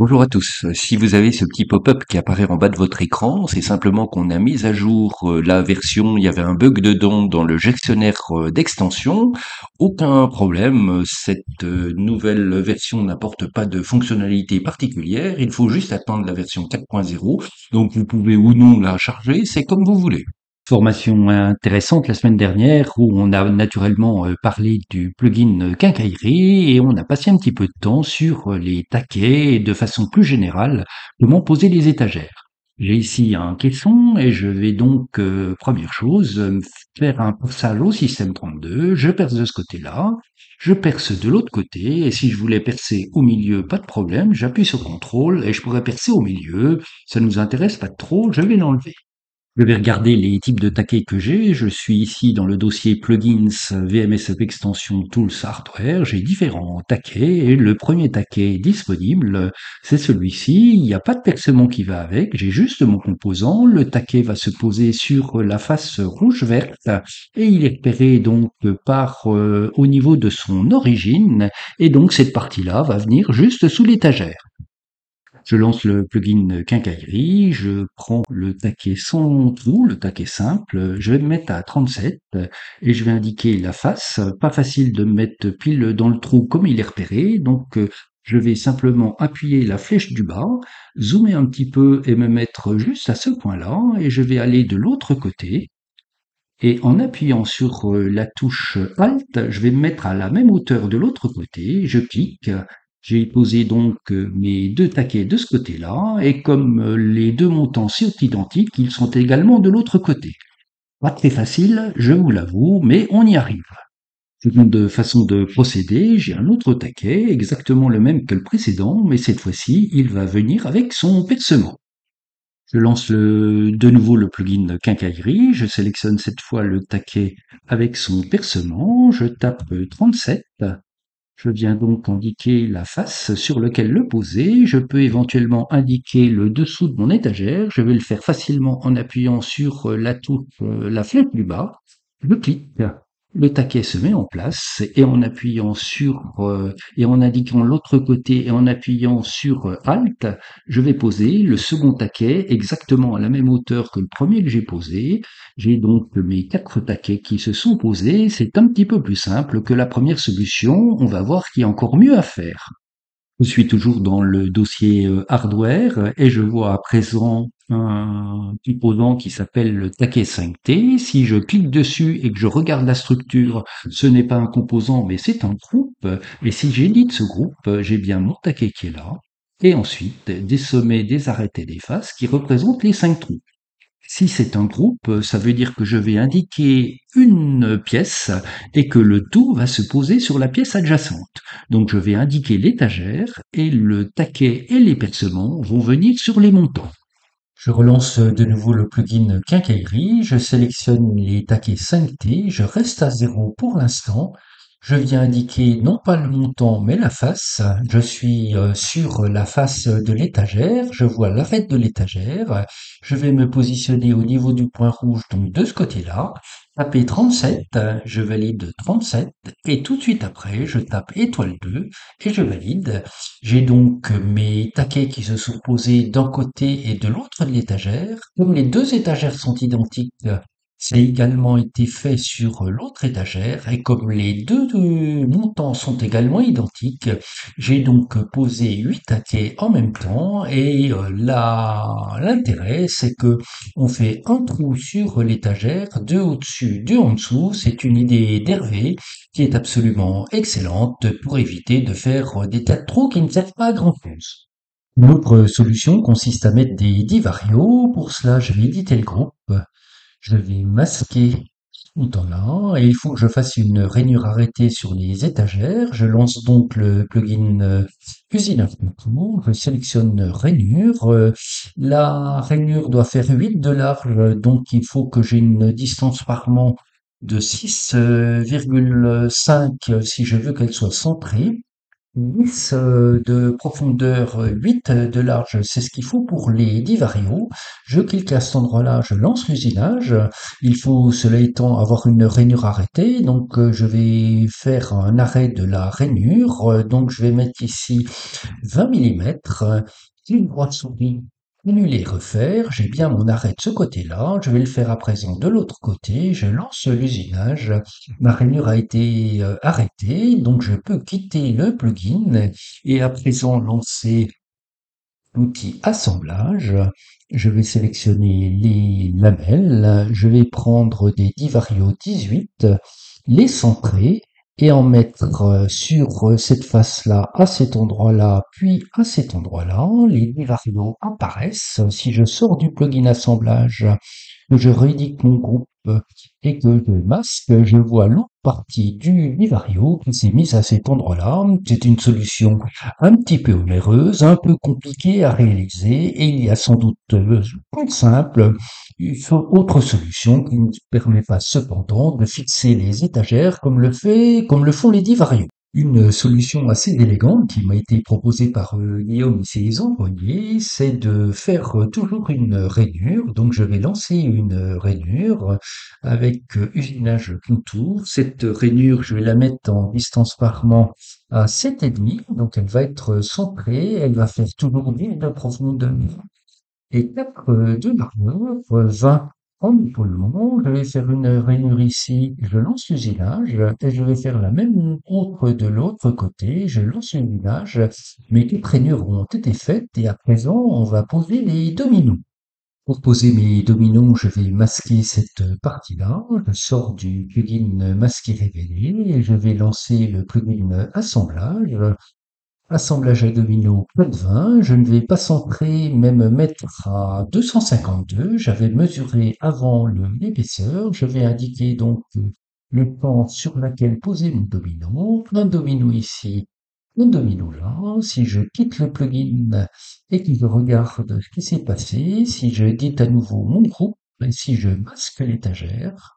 Bonjour à tous. Si vous avez ce petit pop-up qui apparaît en bas de votre écran, c'est simplement qu'on a mis à jour la version, il y avait un bug dedans dans le gestionnaire d'extension. Aucun problème, cette nouvelle version n'apporte pas de fonctionnalité particulière, il faut juste attendre la version 4.0, donc vous pouvez ou non la charger, c'est comme vous voulez. Formation intéressante la semaine dernière où on a naturellement parlé du plugin Quincaillerie et on a passé un petit peu de temps sur les taquets et de façon plus générale comment poser les étagères. J'ai ici un caisson et je vais donc, première chose, faire un perçage au système 32. Je perce de ce côté-là, je perce de l'autre côté et si je voulais percer au milieu, pas de problème, j'appuie sur contrôle et je pourrais percer au milieu. Ça nous intéresse pas trop, je vais l'enlever. Je vais regarder les types de taquets que j'ai. Je suis ici dans le dossier plugins VMS Extension Tools Hardware. J'ai différents taquets et le premier taquet disponible, c'est celui-ci. Il n'y a pas de percement qui va avec. J'ai juste mon composant. Le taquet va se poser sur la face rouge-verte et il est repéré donc par au niveau de son origine. Et donc cette partie-là va venir juste sous l'étagère. Je lance le plugin Quincaillerie, je prends le taquet sans trou, le taquet simple, je vais me mettre à 37 et je vais indiquer la face. Pas facile de me mettre pile dans le trou comme il est repéré, donc je vais simplement appuyer la flèche du bas, zoomer un petit peu et me mettre juste à ce point-là et je vais aller de l'autre côté. Et en appuyant sur la touche Alt, je vais me mettre à la même hauteur de l'autre côté, je clique, j'ai posé donc mes deux taquets de ce côté-là, et comme les deux montants sont identiques, ils sont également de l'autre côté. Pas très facile, je vous l'avoue, mais on y arrive. Seconde façon de procéder, j'ai un autre taquet, exactement le même que le précédent, mais cette fois-ci, il va venir avec son percement. Je lance de nouveau le plugin Quincaillerie, je sélectionne cette fois le taquet avec son percement, je tape 37, je viens donc indiquer la face sur laquelle le poser, je peux éventuellement indiquer le dessous de mon étagère, je vais le faire facilement en appuyant sur la touche, la flèche du bas, je clique, le taquet se met en place et en appuyant sur et en indiquant l'autre côté et en appuyant sur Alt, je vais poser le second taquet exactement à la même hauteur que le premier que j'ai posé. J'ai donc mes 4 taquets qui se sont posés. C'est un petit peu plus simple que la première solution. On va voir qu'il y a encore mieux à faire. Je suis toujours dans le dossier hardware et je vois à présent un composant qui s'appelle le taquet 5T. Si je clique dessus et que je regarde la structure, ce n'est pas un composant mais c'est un groupe. Et si j'édite ce groupe, j'ai bien mon taquet qui est là. Et ensuite des sommets, des arêtes et des faces qui représentent les 5 trous. Si c'est un groupe, ça veut dire que je vais indiquer une pièce et que le tout va se poser sur la pièce adjacente. Donc je vais indiquer l'étagère et le taquet et les percements vont venir sur les montants. Je relance de nouveau le plugin Quincaillerie, je sélectionne les taquets 5T, je reste à 0 pour l'instant. Je viens indiquer non pas le montant mais la face. Je suis sur la face de l'étagère, je vois l'arête de l'étagère. Je vais me positionner au niveau du point rouge, donc de ce côté-là. Taper 37, je valide 37 et tout de suite après je tape étoile 2 et je valide. J'ai donc mes taquets qui se sont posés d'un côté et de l'autre de l'étagère. Comme les deux étagères sont identiques, ça a également été fait sur l'autre étagère et comme les deux montants sont également identiques, j'ai donc posé 8 taquets en même temps et l'intérêt c'est que on fait un trou sur l'étagère, deux au-dessus, deux en dessous. C'est une idée d'Hervé qui est absolument excellente pour éviter de faire des tas de trous qui ne servent pas à grand-chose. Une autre solution consiste à mettre des divarios. Pour cela, je vais éditer le groupe. Je vais masquer tout en là et il faut que je fasse une rainure arrêtée sur les étagères. Je lance donc le plugin Usine Infinitum. Je sélectionne rainure. La rainure doit faire 8 de large, donc il faut que j'ai une distance par rang de 6,5 si je veux qu'elle soit centrée. 10 de profondeur, 8 de large, c'est ce qu'il faut pour les 10 varios. Je clique à cet endroit-là, je lance l'usinage. Il faut, cela étant, avoir une rainure arrêtée. Donc, je vais faire un arrêt de la rainure. Donc, je vais mettre ici 20 millimètres. Clic droit souris, annuler, refaire. J'ai bien mon arrêt de ce côté-là. Je vais le faire à présent de l'autre côté. Je lance l'usinage. Ma rainure a été arrêtée, donc je peux quitter le plugin et à présent lancer l'outil assemblage. Je vais sélectionner les lamelles. Je vais prendre des Divario 18, les centrer et en mettre sur cette face-là, à cet endroit-là, puis à cet endroit-là. Les Divario apparaissent. Si je sors du plugin assemblage, que je réédite mon groupe et que je masque, je vois l'autre partie du Vivario qui s'est mise à cet endroit-là. C'est une solution un petit peu onéreuse, un peu compliquée à réaliser, et il y a sans doute plus simple, une autre solution qui ne permet pas cependant de fixer les étagères comme le font les Divarios. Une solution assez élégante qui m'a été proposée par Guillaume et ses employés, c'est de faire toujours une rainure. Donc je vais lancer une rainure avec usinage contour. Cette rainure, je vais la mettre en distance parement à 7,5. Donc elle va être centrée, elle va faire toujours 10 de profondeur et 4 de largeur, 20 en épaulement. Je vais faire une rainure ici, je lance l'usinage et je vais faire la même autre de l'autre côté. Je lance l'usinage, mes toutes rainures ont été faites et à présent on va poser les dominos. Pour poser mes dominos, je vais masquer cette partie-là. Je sors du plugin masquer révélé et je vais lancer le plugin assemblage. Assemblage à domino, pas de 20. Je ne vais pas centrer, même mettre à 252. J'avais mesuré avant l'épaisseur. Je vais indiquer donc le pan sur lequel poser mon domino. Un domino ici, un domino là. Si je quitte le plugin et que je regarde ce qui s'est passé, si je édite à nouveau mon groupe, et si je masque l'étagère,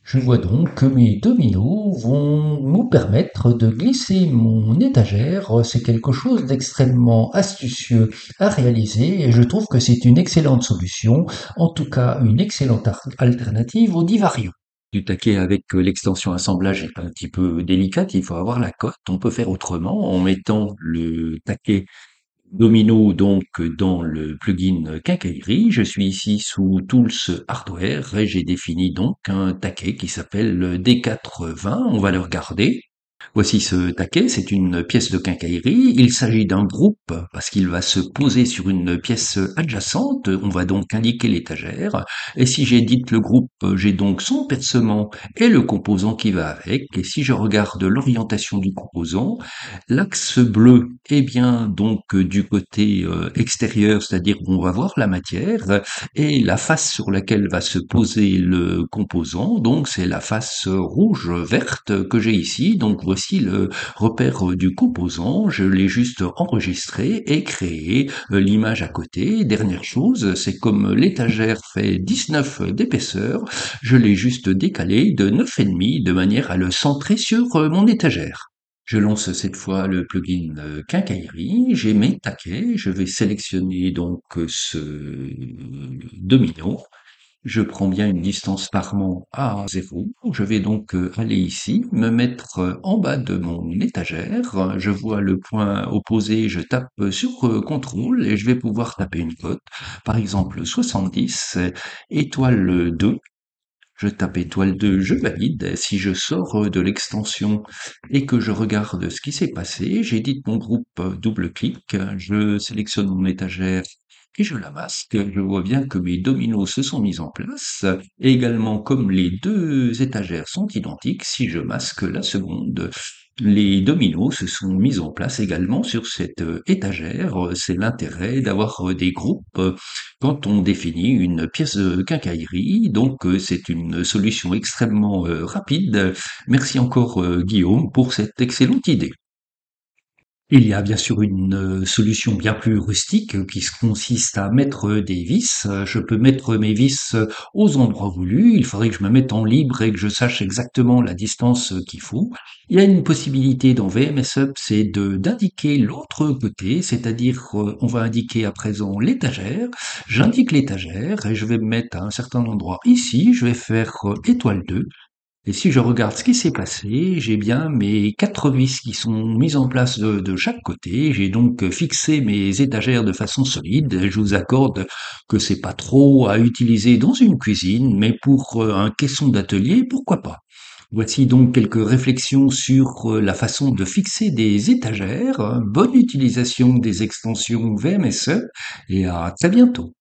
je vois donc que mes dominos vont nous permettre de glisser mon étagère. C'est quelque chose d'extrêmement astucieux à réaliser et je trouve que c'est une excellente solution, en tout cas une excellente alternative au Divario. Du taquet avec l'extension assemblage est un petit peu délicate, il faut avoir la cote. On peut faire autrement en mettant le taquet domino donc dans le plugin quincaillerie. Je suis ici sous Tools Hardware et j'ai défini donc un taquet qui s'appelle D420. On va le regarder. Voici ce taquet, c'est une pièce de quincaillerie. Il s'agit d'un groupe parce qu'il va se poser sur une pièce adjacente. On va donc indiquer l'étagère. Et si j'édite le groupe, j'ai donc son percement et le composant qui va avec. Et si je regarde l'orientation du composant, l'axe bleu est bien donc du côté extérieur, c'est-à-dire où on va voir la matière, et la face sur laquelle va se poser le composant, donc c'est la face rouge-verte que j'ai ici. Donc voici le repère du composant, je l'ai juste enregistré et créé l'image à côté. Dernière chose, c'est comme l'étagère fait 19 d'épaisseur, je l'ai juste décalé de 9,5 de manière à le centrer sur mon étagère. Je lance cette fois le plugin Quincaillerie, j'ai mes taquets, je vais sélectionner donc ce domino. Je prends bien une distance parement à 0. Je vais donc aller ici, me mettre en bas de mon étagère. Je vois le point opposé, je tape sur CTRL et je vais pouvoir taper une cote. Par exemple 70, étoile 2. Je tape étoile 2, je valide. Si je sors de l'extension et que je regarde ce qui s'est passé, j'édite mon groupe double-clic, je sélectionne mon étagère et je la masque. Je vois bien que mes dominos se sont mis en place. Et également, comme les deux étagères sont identiques, si je masque la seconde, les dominos se sont mis en place également sur cette étagère. C'est l'intérêt d'avoir des groupes quand on définit une pièce de quincaillerie. Donc c'est une solution extrêmement rapide. Merci encore Guillaume pour cette excellente idée. Il y a bien sûr une solution bien plus rustique qui consiste à mettre des vis. Je peux mettre mes vis aux endroits voulus. Il faudrait que je me mette en libre et que je sache exactement la distance qu'il faut. Il y a une possibilité dans VMS Up, c'est d'indiquer l'autre côté, c'est-à-dire on va indiquer à présent l'étagère. J'indique l'étagère et je vais me mettre à un certain endroit ici. Je vais faire étoile 2. Et si je regarde ce qui s'est passé, j'ai bien mes 4 vis qui sont mises en place de chaque côté. J'ai donc fixé mes étagères de façon solide. Je vous accorde que c'est pas trop à utiliser dans une cuisine, mais pour un caisson d'atelier, pourquoi pas. Voici donc quelques réflexions sur la façon de fixer des étagères. Bonne utilisation des extensions VMSE et à très bientôt.